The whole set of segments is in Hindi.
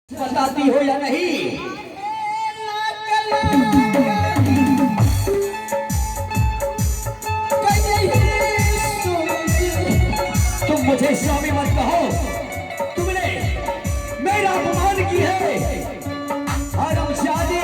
बताती हो या नहीं? तुम मुझे स्वामी मत कहो। तुमने मेरा अपमान किया है। हरामजादी।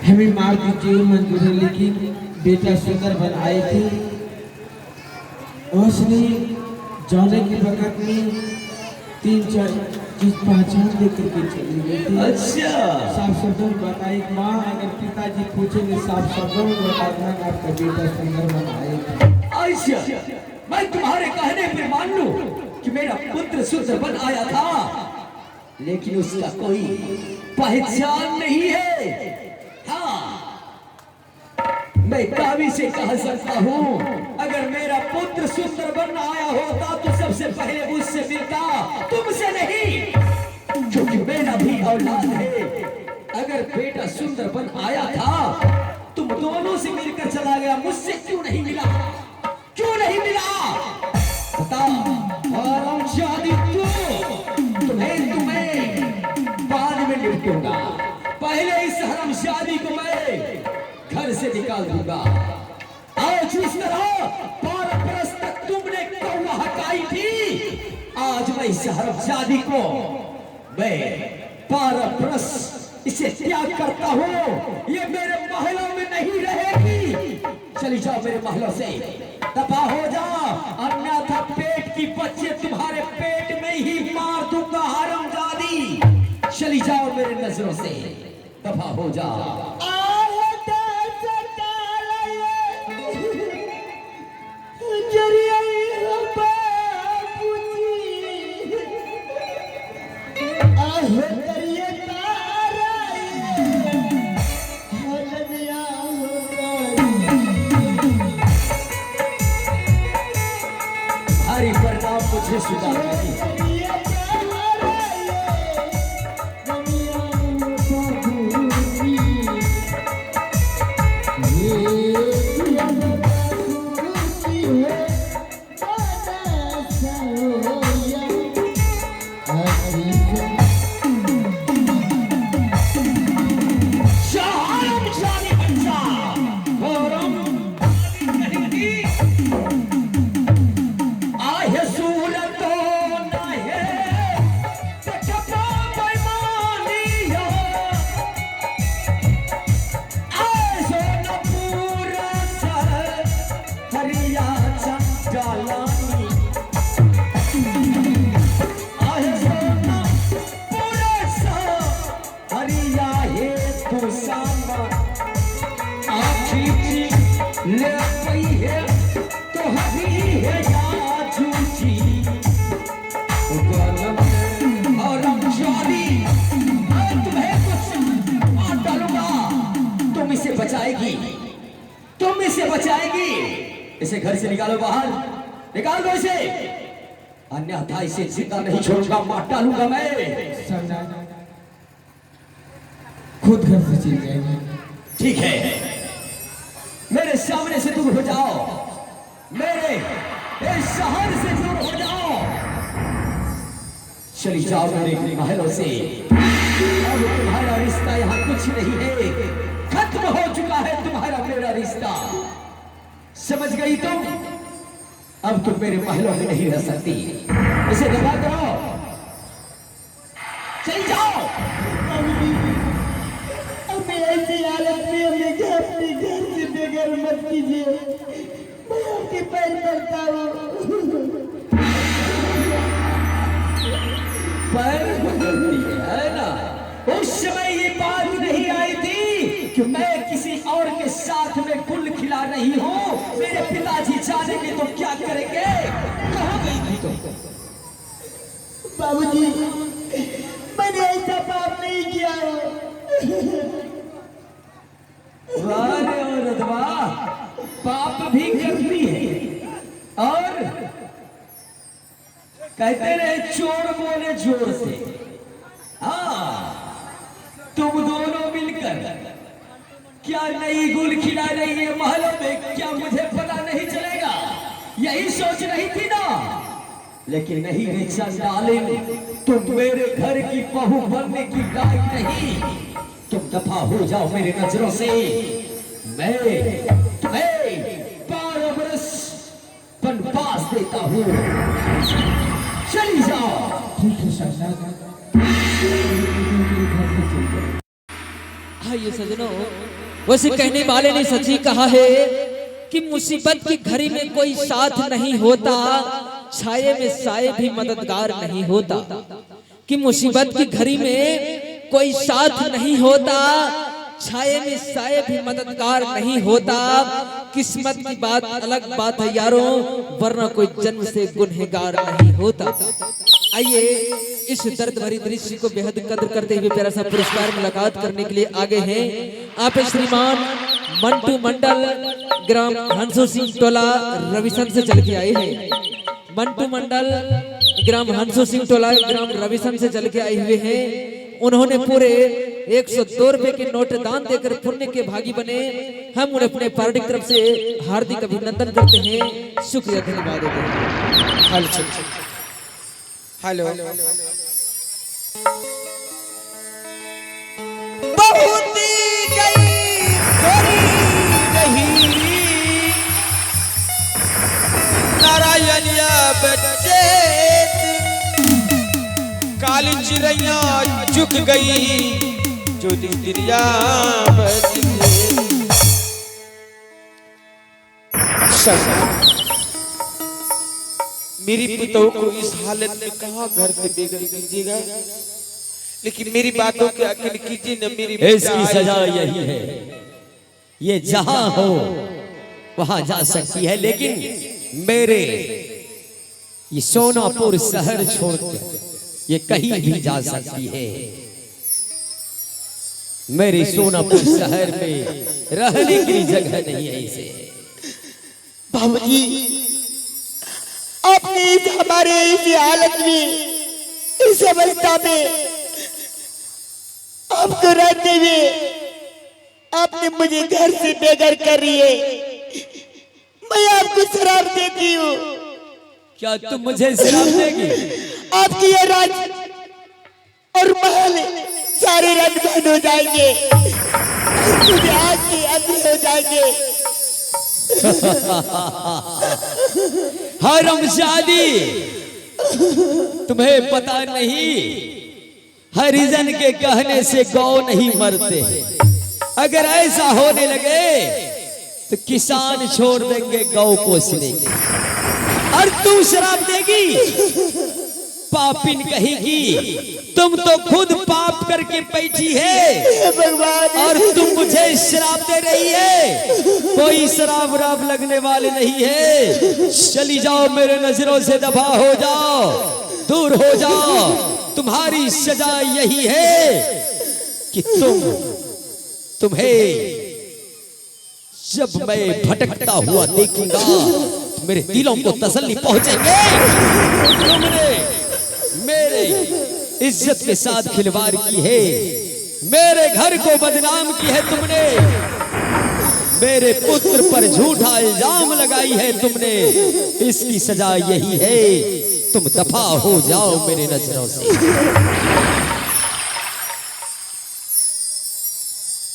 हमें मार दीजिए मंजूर है, लेकिन बेटा सुंदर बन आए थे। उसने जाने के वक्त में 3-4 चीज पहचान लेकर के चली गई थी। अच्छा, साफ शब्दों में बताई माँ, अगर पिताजी पूछेंगे साफ शब्दों में बताना कि आपका बेटा सुंदर बन आए थे। अच्छा, मैं तुम्हारे कहने पे मान लूं कि मेरा पुत्र सुंदर बन आया था, लेकिन उसका कोई पहचान नहीं है। हाँ, मैं दावी से कह सकता हूँ, अगर मेरा पुत्र सुंदर बन आया होता तो सबसे पहले मुझसे मिलता, तुमसे नहीं, क्योंकि मेरा भी औलाद है। अगर बेटा सुंदर बन आया था, तुम दोनों से मिलकर चला गया, मुझसे क्यों नहीं मिला? क्यों नहीं मिला? बताओ। हरामजादी तुम्हें बाद में निपटूंगा। पहले इस हरामजादी को मैं घर से निकाल दूंगा। आज जिस तरह 12 बरस तक तुमने कौवा हटाई थी, आज मैं इस हरामजादी को मैं 12 बरस इसे त्याग करता हूँ। ये मेरे महलों में नहीं रहेगी। चली जाओ मेरे महलों से, दफा हो जाओ, अन्यथा पेट की बच्चे तुम्हारे पेट में ही मार दूंगा। हरामजादी, चली जाओ मेरे नजरों से, दफा हो जाओ। हरी परिणाम मुझे सुधार बचाएगी, तुम इसे बचाएगी। इसे घर से निकालो बाहर, निकाल दो इसे, अन्यथा इसे जिंदा नहीं छोड़ूंगा, मार डालूंगा मैं। खुद घर से चल जाएंगे। ठीक है, मेरे सामने से दूर हो जाओ, मेरे इस शहर से दूर हो जाओ। चली जाओ मेरे महलों से। अब तुम्हारा रिश्ता यहाँ कुछ नहीं है, खत्म हो चुका है तुम्हारा मेरा रिश्ता। समझ गई तुम? अब तुम मेरे महलों में नहीं रह सकती। इसे दबा करो, चली जाओ। अब ऐसी हालत में अपने घर से बेघर मत कीजिए, मैं आपके पैर पड़ता हूँ। पैर बदलती है ना? उस समय ये बात नहीं आई थी कि मैं किसी और के साथ में गुल खिला रही हूँ। मेरे पिताजी जानेंगे तो क्या करेंगे? कहाँ गई थी तुम? बाबूजी, मैंने ऐसा पाप नहीं किया है। वाह रे औरत वाह, पाप भी करती है और कहते रहे चोर बोले जोर से। हाँ, तुम दोनों मिलकर क्या नई गुल खिला रही है महलों में? क्या मुझे पता नहीं चलेगा? यही सोच रही थी ना? लेकिन नहीं रे चंडालिन, तुम मेरे घर की बहू बनने की लायक नहीं। तुम दफा हो जाओ मेरे नजरों से। मैं तुम्हें 12 बरस वनवास देता हूँ। चली जाओ। ठीक है सरदार। हाँ ये सजनों, वैसे कहने वाले ने सच ही कहा है कि मुसीबत की घड़ी में कोई साथ नहीं होता, छाये में साये भी मददगार नहीं होता। कि मुसीबत की घड़ी में कोई साथ नहीं होता, छाये में साये भी मददगार नहीं होता। किस्मत की बात अलग बात है यारों, वरना कोई जन्म से गुनहगार नहीं होता। आइए इस दर्द भरी दृश्य को बेहद कदर करते हुए प्यारा सा पुरस्कार मुलाकात करने के लिए आगे हैं आप श्रीमान मंटू मंडल, ग्राम हंसू सिंह टोला रविसन से चल के आए हैं। मंटू मंडल ग्राम हंसू सिंह टोला ग्राम रविसन से चल के आए हुए हैं। उन्होंने पूरे 102 रुपए के नोट दान देकर पुण्य के भागी बने। हम उन्हें अपने पार्टी की तरफ से हार्दिक अभिनंदन करते हैं, शुक्रिया धन्यवाद देते हैं। हेलो, बहुत गई थोड़ी नहीं नारायणिया बच्चे काली चिड़ैया चुक गई जो दुनिया मेरी पिताओं को इस हालत में कहाँ घर से बेघर कीजिएगा, लेकिन मेरी बातों के अकिल कीजिए न। मेरी इसकी सजा यही है, ये जहां हो वहां जा सकती है, लेकिन मेरे ये सोनापुर शहर छोड़कर ये कहीं भी जा सकती है। मेरे सोनापुर शहर में रहने की जगह नहीं है इसे। बाबूजी, आपने हमारे इस हालत में, इस अवस्था में आपको रहते हुए आपने मुझे घर से बेघर कर रही है। मैं आपको शराब देती हूँ। क्या तुम मुझे शराब देगी? आपकी ये राज और महल सारे रंग बंद हो जाएंगे, मुझे आज के अंधे हो जाएंगे। हरामजादी, तुम्हें पता नहीं, हरिजन के कहने से गौ नहीं मरते। अगर ऐसा होने लगे तो किसान छोड़ देंगे गौ पोसने के, और तू शराब देगी? पापिन कहेगी, तुम तो खुद पाप करके बैठी है और तुम मुझे शराब दे रही है। कोई शराब वराब लगने वाले नहीं है। चली जाओ, मेरे नजरों से दफा हो जाओ, दूर हो जाओ। तुम्हारी सजा यही है कि तुम्हें जब मैं भटकता हुआ देखूंगा तो मेरे दिलों को तसल्ली पहुंचेंगे। तुमने मेरे इज्जत के साथ खिलवाड़ की है, मेरे घर को बदनाम की है तुमने, मेरे पुत्र पर झूठा इल्जाम लगाई है तुमने। इसकी सजा यही है तुम दफा हो जाओ मेरे नजरों से।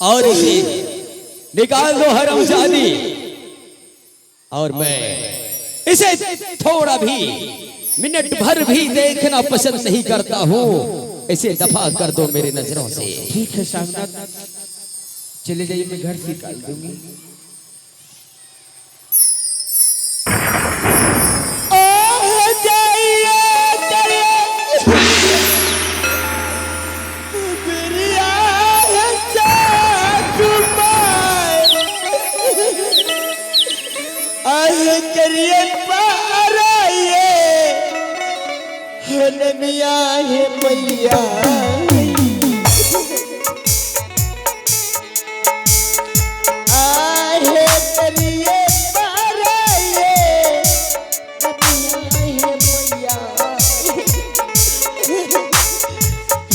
और इसे निकाल दो हरामजादी। और मैं इसे थोड़ा भी मिनट भर भी देखना पसंद नहीं करता हूँ। इसे दफा कर दो मेरे नजरों से। ठीक है सामनाथ, चले जाइए, मैं घर से निकाल दूंगी। करिए पाराये हनमिया है मैया। आहे करिए पाराये हनमिया है मैया।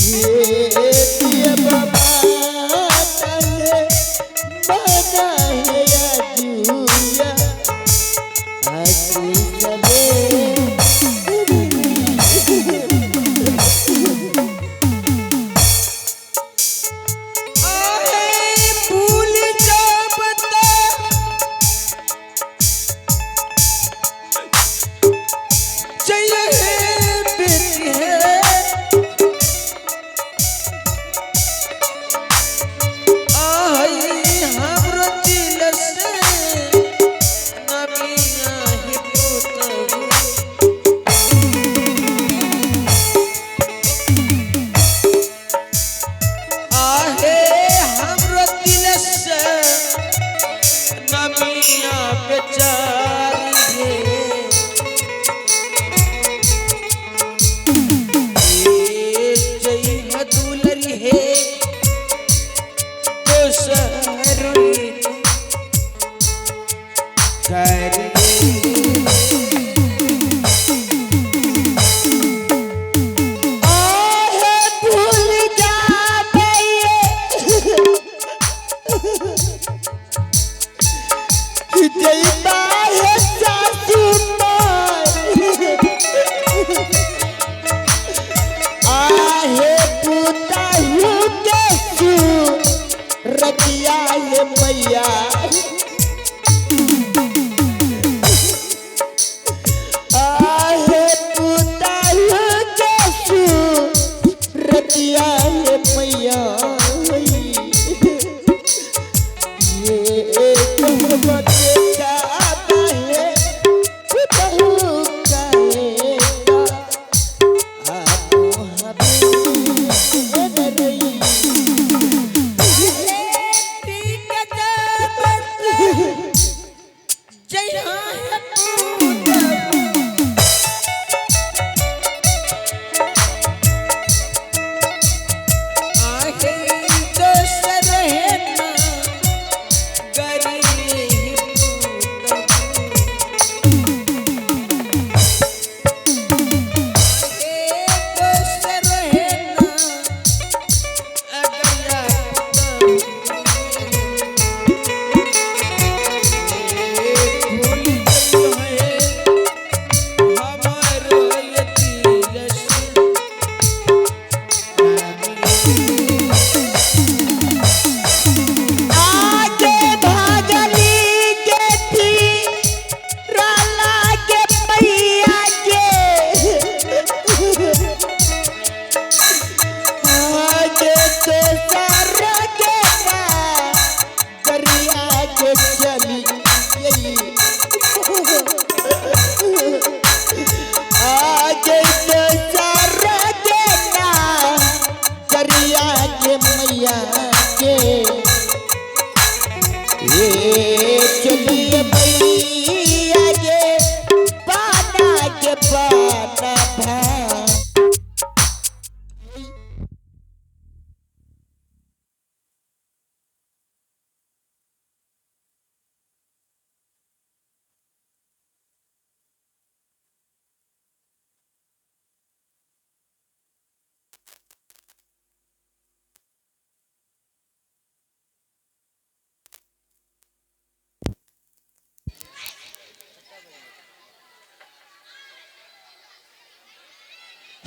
ये दिया बाबा तने बना है अजूया।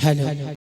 हेलो